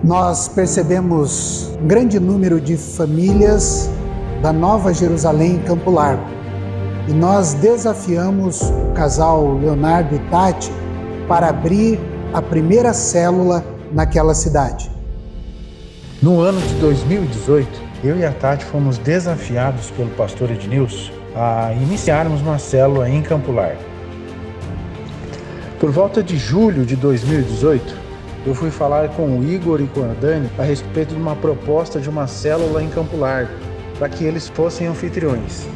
Nós percebemos um grande número de famílias da Nova Jerusalém em Campo Largo. E nós desafiamos o casal Leonardo e Tati para abrir a primeira célula naquela cidade. No ano de 2018, eu e a Tati fomos desafiados pelo pastor Ednilson a iniciarmos uma célula em Campo Largo. Por volta de julho de 2018, eu fui falar com o Igor e com a Dani a respeito de uma proposta de uma célula em Campo Largo, para que eles fossem anfitriões.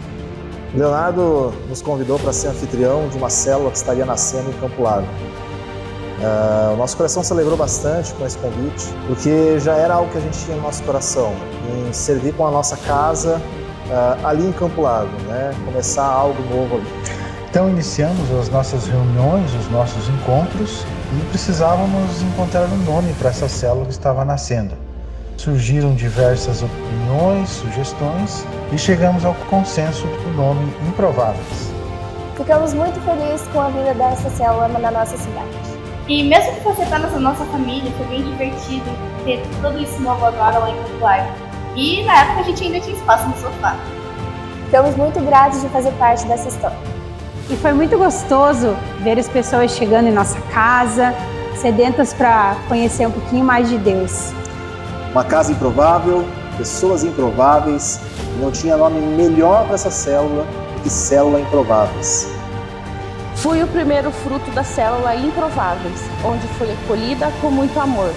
Leonardo nos convidou para ser anfitrião de uma célula que estaria nascendo em Campo Largo. O nosso coração se alegrou bastante com esse convite, porque já era algo que a gente tinha no nosso coração, em servir com a nossa casa ali em Campo Largo, né? Começar algo novo ali. Então iniciamos as nossas reuniões, os nossos encontros e precisávamos encontrar um nome para essa célula que estava nascendo. Surgiram diversas opiniões, sugestões e chegamos ao consenso do nome Improváveis. Ficamos muito felizes com a vinda dessa célula na nossa cidade. E mesmo que fosse apenas a nossa família, foi bem divertido ter tudo isso novo agora lá em Campo Largo. E na época a gente ainda tinha espaço no sofá. Ficamos muito gratos de fazer parte dessa história. E foi muito gostoso ver as pessoas chegando em nossa casa, sedentas para conhecer um pouquinho mais de Deus. Uma casa improvável, pessoas improváveis, e não tinha nome melhor para essa célula do que Célula Improváveis. Fui o primeiro fruto da célula Improváveis, onde fui acolhida com muito amor.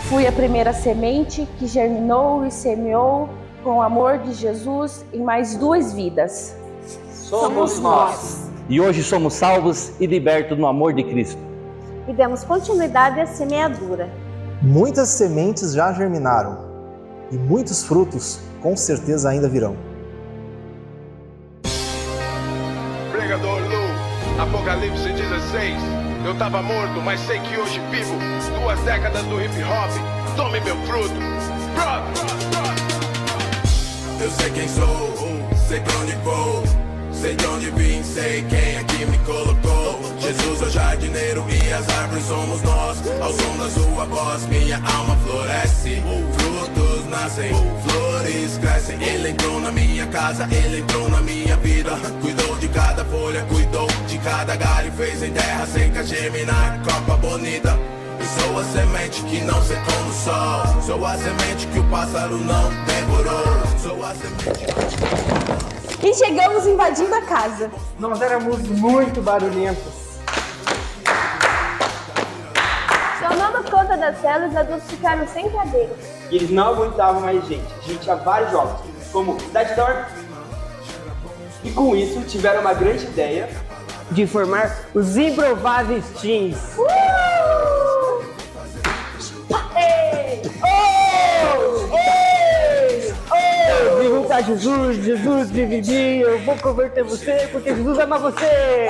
Fui a primeira semente que germinou e semeou com o amor de Jesus em mais 2 vidas. Somos nós. E hoje somos salvos e libertos no amor de Cristo. E demos continuidade à semeadura. Muitas sementes já germinaram e muitos frutos com certeza ainda virão. Pregador Lu, Apocalipse 16. Eu tava morto, mas sei que hoje vivo. 2 décadas do hip hop, tome meu fruto. Eu sei quem sou, sei pra onde vou. Sei de onde vim, sei quem é que me colocou. Jesus é o jardineiro e as árvores somos nós. Ao som da sua voz, minha alma floresce. Frutos nascem, flores crescem. Ele entrou na minha casa, ele entrou na minha vida. Cuidou de cada folha, cuidou de cada galho e fez em terra seca germinar copa bonita. Eu sou a semente que não secou no sol. Sou a semente que o pássaro não devorou. Sou a semente... E chegamos invadindo a casa. Nós éramos muito barulhentos. Tomando conta das células, os adultos ficaram sem cadeira. E eles não aguentavam mais gente. A gente tinha vários jogos, como Cidade Tour. E com isso, tiveram uma grande ideia de formar os Improváveis Teens. Eu vivo pra Jesus, Jesus vive em mim, eu vou converter você porque Jesus ama você!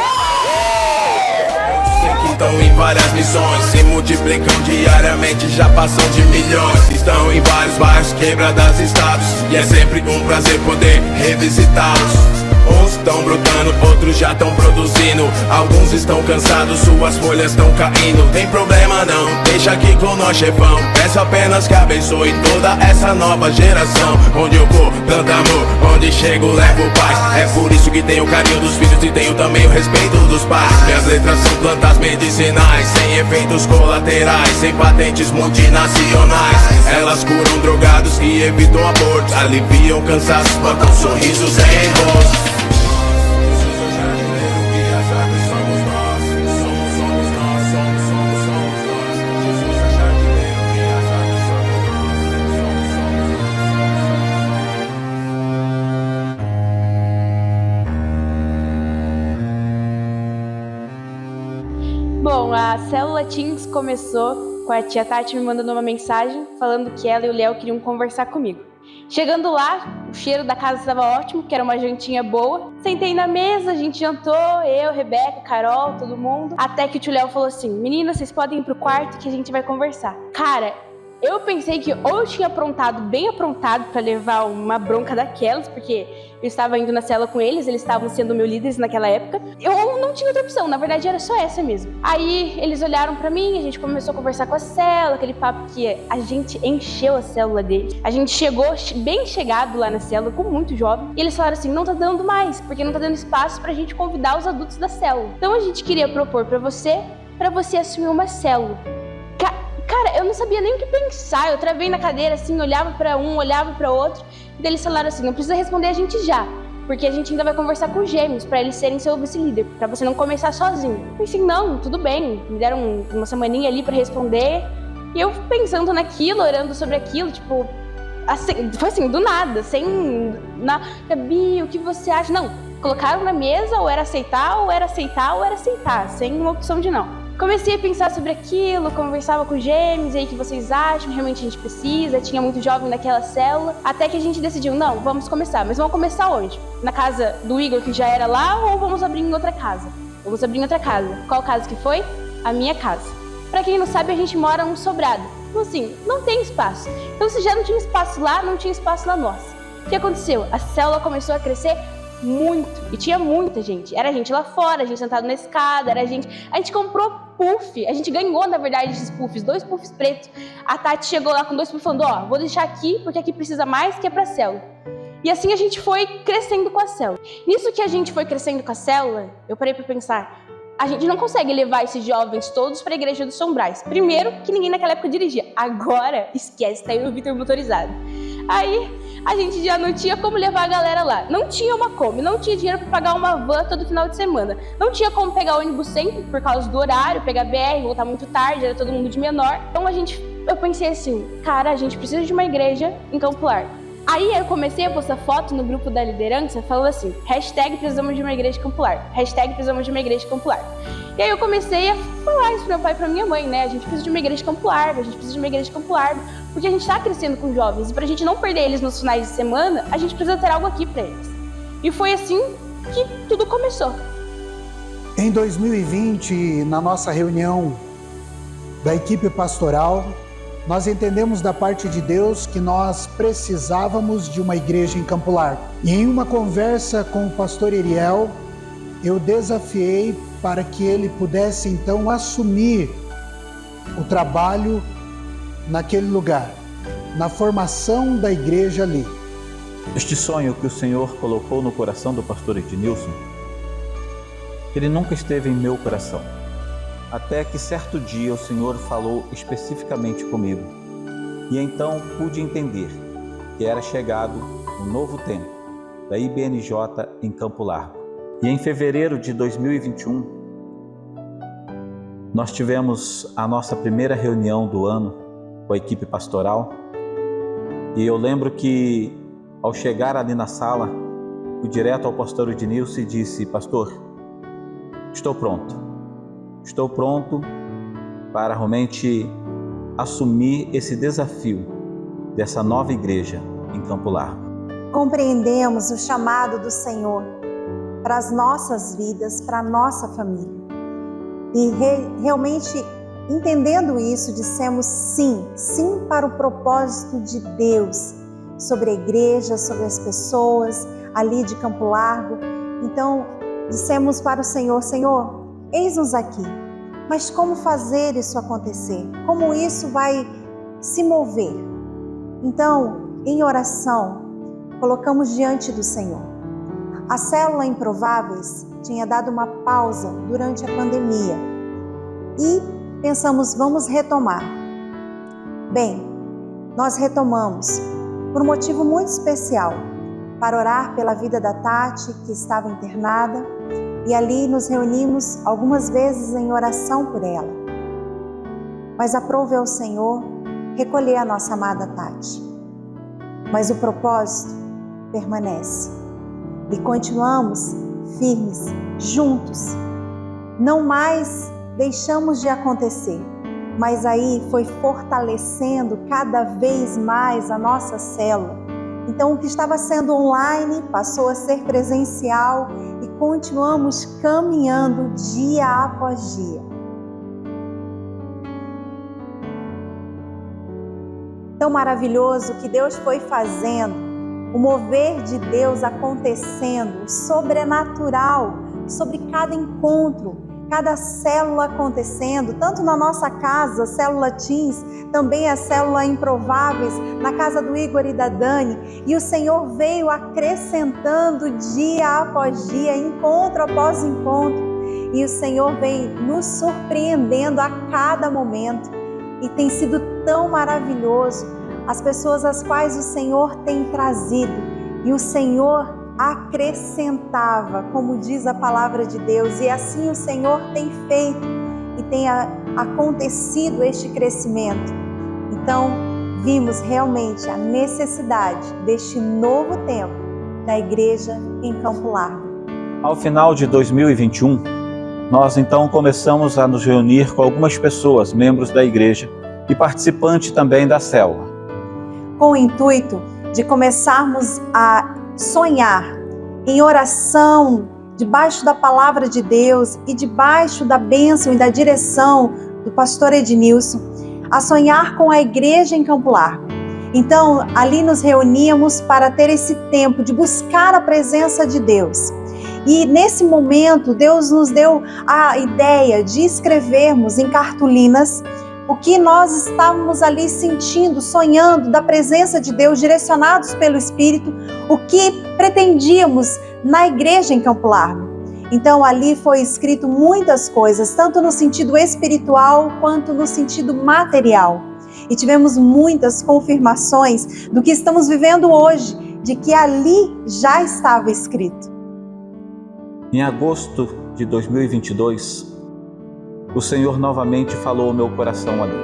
Sei que estão em várias missões, se multiplicam diariamente, já passam de milhões. Estão em vários bairros, quebradas, estados, e é sempre um prazer poder revisitá-los. Uns estão brotando, outros já estão produzindo. Alguns estão cansados, suas folhas estão caindo. Tem problema não, deixa aqui com nós, chefão. Peço apenas que abençoe toda essa nova geração. Onde eu vou, tanto amor, onde chego, levo paz. É por isso que tenho o carinho dos filhos e tenho também o respeito dos pais. Minhas letras são plantas medicinais, sem efeitos colaterais, sem patentes multinacionais. Elas curam drogados e evitam abortos, aliviam cansaços, botam sorrisos em rosto. Bom, a Célula Teens começou com a tia Tati me mandando uma mensagem falando que ela e o Léo queriam conversar comigo. Chegando lá, o cheiro da casa estava ótimo, que era uma jantinha boa. Sentei na mesa, a gente jantou, eu, Rebeca, Carol, todo mundo. Até que o tio Léo falou assim: meninas, vocês podem ir pro quarto que a gente vai conversar. Cara, Eu pensei que ou eu tinha aprontado, bem aprontado, para levar uma bronca daquelas, porque eu estava indo na célula com eles estavam sendo meus líderes naquela época. Eu não tinha outra opção, na verdade era só essa mesmo. Aí eles olharam pra mim, a gente começou a conversar com a célula, aquele papo que a gente encheu a célula deles. A gente chegou bem chegado lá na célula, com muito jovem, e eles falaram assim, não tá dando mais, porque não tá dando espaço pra gente convidar os adultos da célula. Então a gente queria propor pra você assumir uma célula. Cara, eu não sabia nem o que pensar, eu travei na cadeira assim, olhava pra um, olhava pra outro, e daí eles falaram assim, não precisa responder a gente já, porque a gente ainda vai conversar com os gêmeos, pra eles serem seu vice-líder, pra você não começar sozinho. Eu pensei, não, tudo bem, me deram uma semaninha ali pra responder, e eu pensando naquilo, orando sobre aquilo, tipo, assim, foi assim, do nada, Gabi, o que você acha? Não, colocaram na mesa, ou era aceitar, ou era aceitar, ou era aceitar, sem uma opção de não. Comecei a pensar sobre aquilo, conversava com os gêmeos, e aí o que vocês acham, realmente a gente precisa, tinha muito jovem naquela célula, até que a gente decidiu, não, vamos começar, mas vamos começar onde? Na casa do Igor, que já era lá, ou vamos abrir em outra casa? Vamos abrir em outra casa. Qual casa que foi? A minha casa. Pra quem não sabe, a gente mora num sobrado, então assim, não tem espaço. Então se já não tinha espaço lá, não tinha espaço na nossa. O que aconteceu? A célula começou a crescer muito, e tinha muita gente, era gente lá fora, a gente sentado na escada, a gente comprou puff, a gente ganhou na verdade esses puffs, 2 puffs pretos, a Tati chegou lá com 2 puffs falando, ó, vou deixar aqui porque aqui precisa mais, que é pra célula. E assim a gente foi crescendo com a célula. Nisso que a gente foi crescendo com a célula, eu parei pra pensar, a gente não consegue levar esses jovens todos pra igreja do São Brás. Primeiro, que ninguém naquela época dirigia, agora esquece, tá aí o Vitor motorizado. Aí a gente já não tinha como levar a galera lá. Não tinha uma Kombi, não tinha dinheiro para pagar uma van todo final de semana. Não tinha como pegar o ônibus sempre por causa do horário, pegar BR, voltar muito tarde, era todo mundo de menor. Então eu pensei assim, cara, a gente precisa de uma igreja em Campo Largo. Aí eu comecei a postar foto no grupo da liderança falando assim, #precisamos de uma igreja em Campo Largo, #precisamos de uma igreja em Campo Largo. E aí eu comecei a falar isso pro meu pai e pra minha mãe, né? A gente precisa de uma igreja em Campo Largo, a gente precisa de uma igreja em Campo Largo, porque a gente tá crescendo com jovens e pra gente não perder eles nos finais de semana, a gente precisa ter algo aqui pra eles. E foi assim que tudo começou. Em 2020, na nossa reunião da equipe pastoral, nós entendemos da parte de Deus que nós precisávamos de uma igreja em Campo Largo. E em uma conversa com o pastor Eriel, eu desafiei para que ele pudesse então assumir o trabalho naquele lugar, na formação da igreja ali. Este sonho que o Senhor colocou no coração do pastor Ednilson, ele nunca esteve em meu coração. Até que certo dia o Senhor falou especificamente comigo. E então pude entender que era chegado um novo tempo da IBNJ em Campo Largo. E em fevereiro de 2021, nós tivemos a nossa primeira reunião do ano com a equipe pastoral. E eu lembro que ao chegar ali na sala, fui direto ao pastor Ednilson e disse, pastor, estou pronto para realmente assumir esse desafio dessa nova igreja em Campo Largo. Compreendemos o chamado do Senhor para as nossas vidas, para a nossa família. E realmente, entendendo isso, dissemos sim para o propósito de Deus sobre a igreja, sobre as pessoas ali de Campo Largo. Então, dissemos para o Senhor, Senhor, eis-nos aqui, mas como fazer isso acontecer? Como isso vai se mover? Então, em oração, colocamos diante do Senhor. A célula Improváveis tinha dado uma pausa durante a pandemia e pensamos, vamos retomar. Bem, nós retomamos por um motivo muito especial, para orar pela vida da Tati, que estava internada, e ali nos reunimos algumas vezes em oração por ela. Mas aprove ao Senhor recolher a nossa amada Tati. Mas o propósito permanece. E continuamos firmes, juntos. Não mais deixamos de acontecer, mas aí foi fortalecendo cada vez mais a nossa célula. Então o que estava sendo online passou a ser presencial e continuamos caminhando dia após dia. tão maravilhoso que Deus foi fazendo, o mover de Deus acontecendo, o sobrenatural sobre cada encontro, cada célula acontecendo, tanto na nossa casa, célula Teens, também a célula Improváveis, na casa do Igor e da Dani, e o Senhor veio acrescentando dia após dia, encontro após encontro, e o Senhor vem nos surpreendendo a cada momento, e tem sido tão maravilhoso as pessoas às quais o Senhor tem trazido, e o Senhor acrescentava, como diz a palavra de Deus, e assim o Senhor tem feito e tem acontecido este crescimento. Então, vimos realmente a necessidade deste novo tempo da igreja em Campo Largo. Ao final de 2021, nós então começamos a nos reunir com algumas pessoas, membros da igreja e participantes também da célula, com o intuito de começarmos a sonhar em oração, debaixo da palavra de Deus e debaixo da bênção e da direção do pastor Ednilson, a sonhar com a igreja em Campo Largo. Então, ali nos reuníamos para ter esse tempo de buscar a presença de Deus. E nesse momento, Deus nos deu a ideia de escrevermos em cartolinas o que nós estávamos ali sentindo, sonhando da presença de Deus, direcionados pelo Espírito, o que pretendíamos na igreja em Campo Largo. Então ali foi escrito muitas coisas, tanto no sentido espiritual quanto no sentido material. E tivemos muitas confirmações do que estamos vivendo hoje, de que ali já estava escrito. Em agosto de 2022, o Senhor novamente falou ao meu coração ali,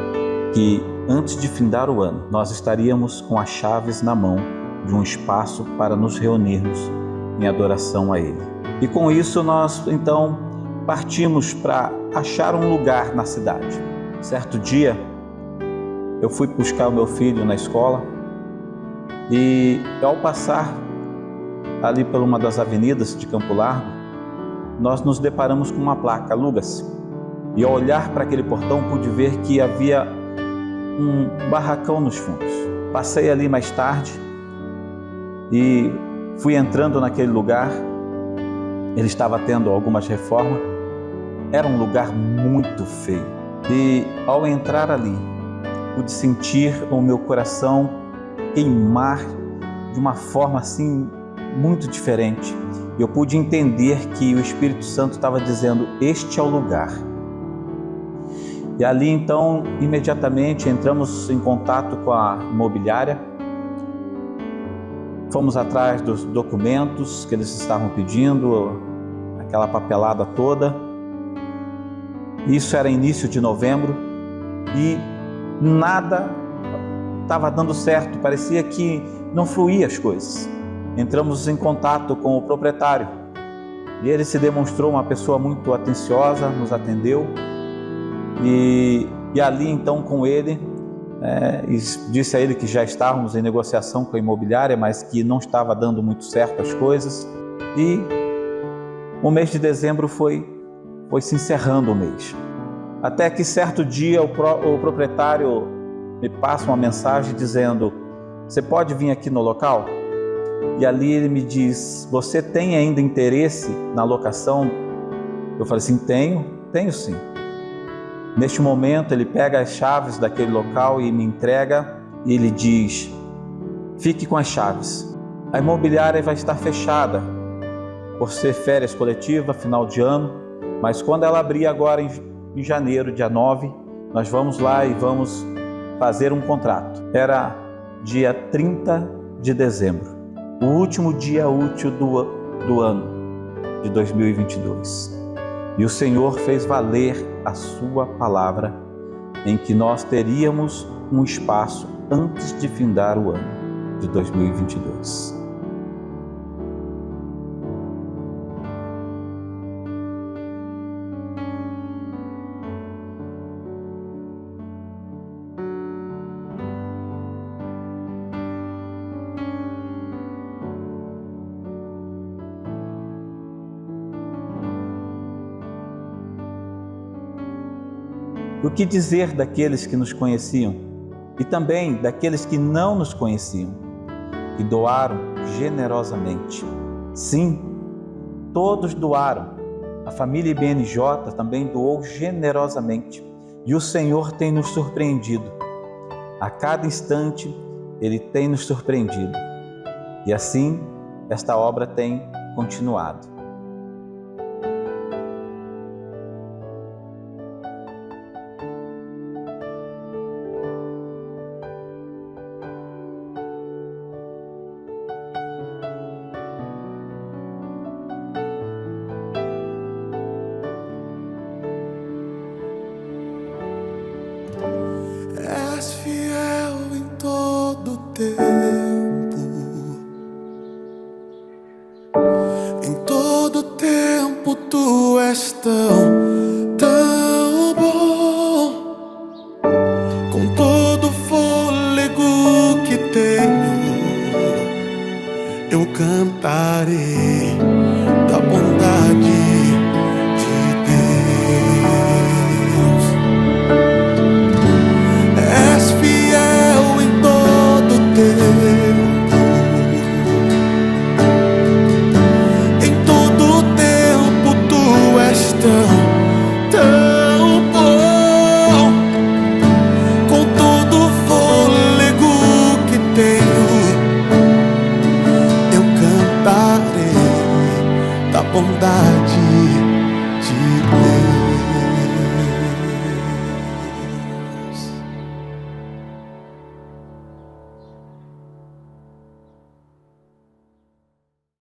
que antes de findar o ano, nós estaríamos com as chaves na mão de um espaço para nos reunirmos em adoração a Ele. E com isso nós então partimos para achar um lugar na cidade. Certo dia, eu fui buscar o meu filho na escola e ao passar ali por uma das avenidas de Campo Largo, nós nos deparamos com uma placa, aluga-se. E ao olhar para aquele portão pude ver que havia um barracão nos fundos. Passei ali mais tarde e fui entrando naquele lugar. Ele estava tendo algumas reformas. Era um lugar muito feio. E ao entrar ali, pude sentir o meu coração queimar de uma forma assim muito diferente. Eu pude entender que o Espírito Santo estava dizendo: este é o lugar. E ali então, imediatamente, entramos em contato com a imobiliária, fomos atrás dos documentos que eles estavam pedindo, aquela papelada toda. Isso era início de novembro e nada estava dando certo, parecia que não fluía as coisas. Entramos em contato com o proprietário e ele se demonstrou uma pessoa muito atenciosa, nos atendeu. E ali então com ele, disse a ele que já estávamos em negociação com a imobiliária, mas que não estava dando muito certo as coisas. E o mês de dezembro foi se encerrando o mês. Até que certo dia o proprietário me passa uma mensagem dizendo: você pode vir aqui no local? E ali ele me diz: você tem ainda interesse na locação? Eu falei assim: tenho sim. Neste momento ele pega as chaves daquele local e me entrega e ele diz: fique com as chaves. A imobiliária vai estar fechada por ser férias coletivas, final de ano, mas quando ela abrir agora em janeiro, dia 9, nós vamos lá e vamos fazer um contrato. Era dia 30 de dezembro, o último dia útil do ano de 2022. E o Senhor fez valer a sua palavra em que nós teríamos um espaço antes de findar o ano de 2022. O que dizer daqueles que nos conheciam e também daqueles que não nos conheciam, que doaram generosamente. Sim, todos doaram. A família IBNJ também doou generosamente. E o Senhor tem nos surpreendido. A cada instante, Ele tem nos surpreendido. E assim, esta obra tem continuado. És fiel em todo tempo, em todo tempo tu és tão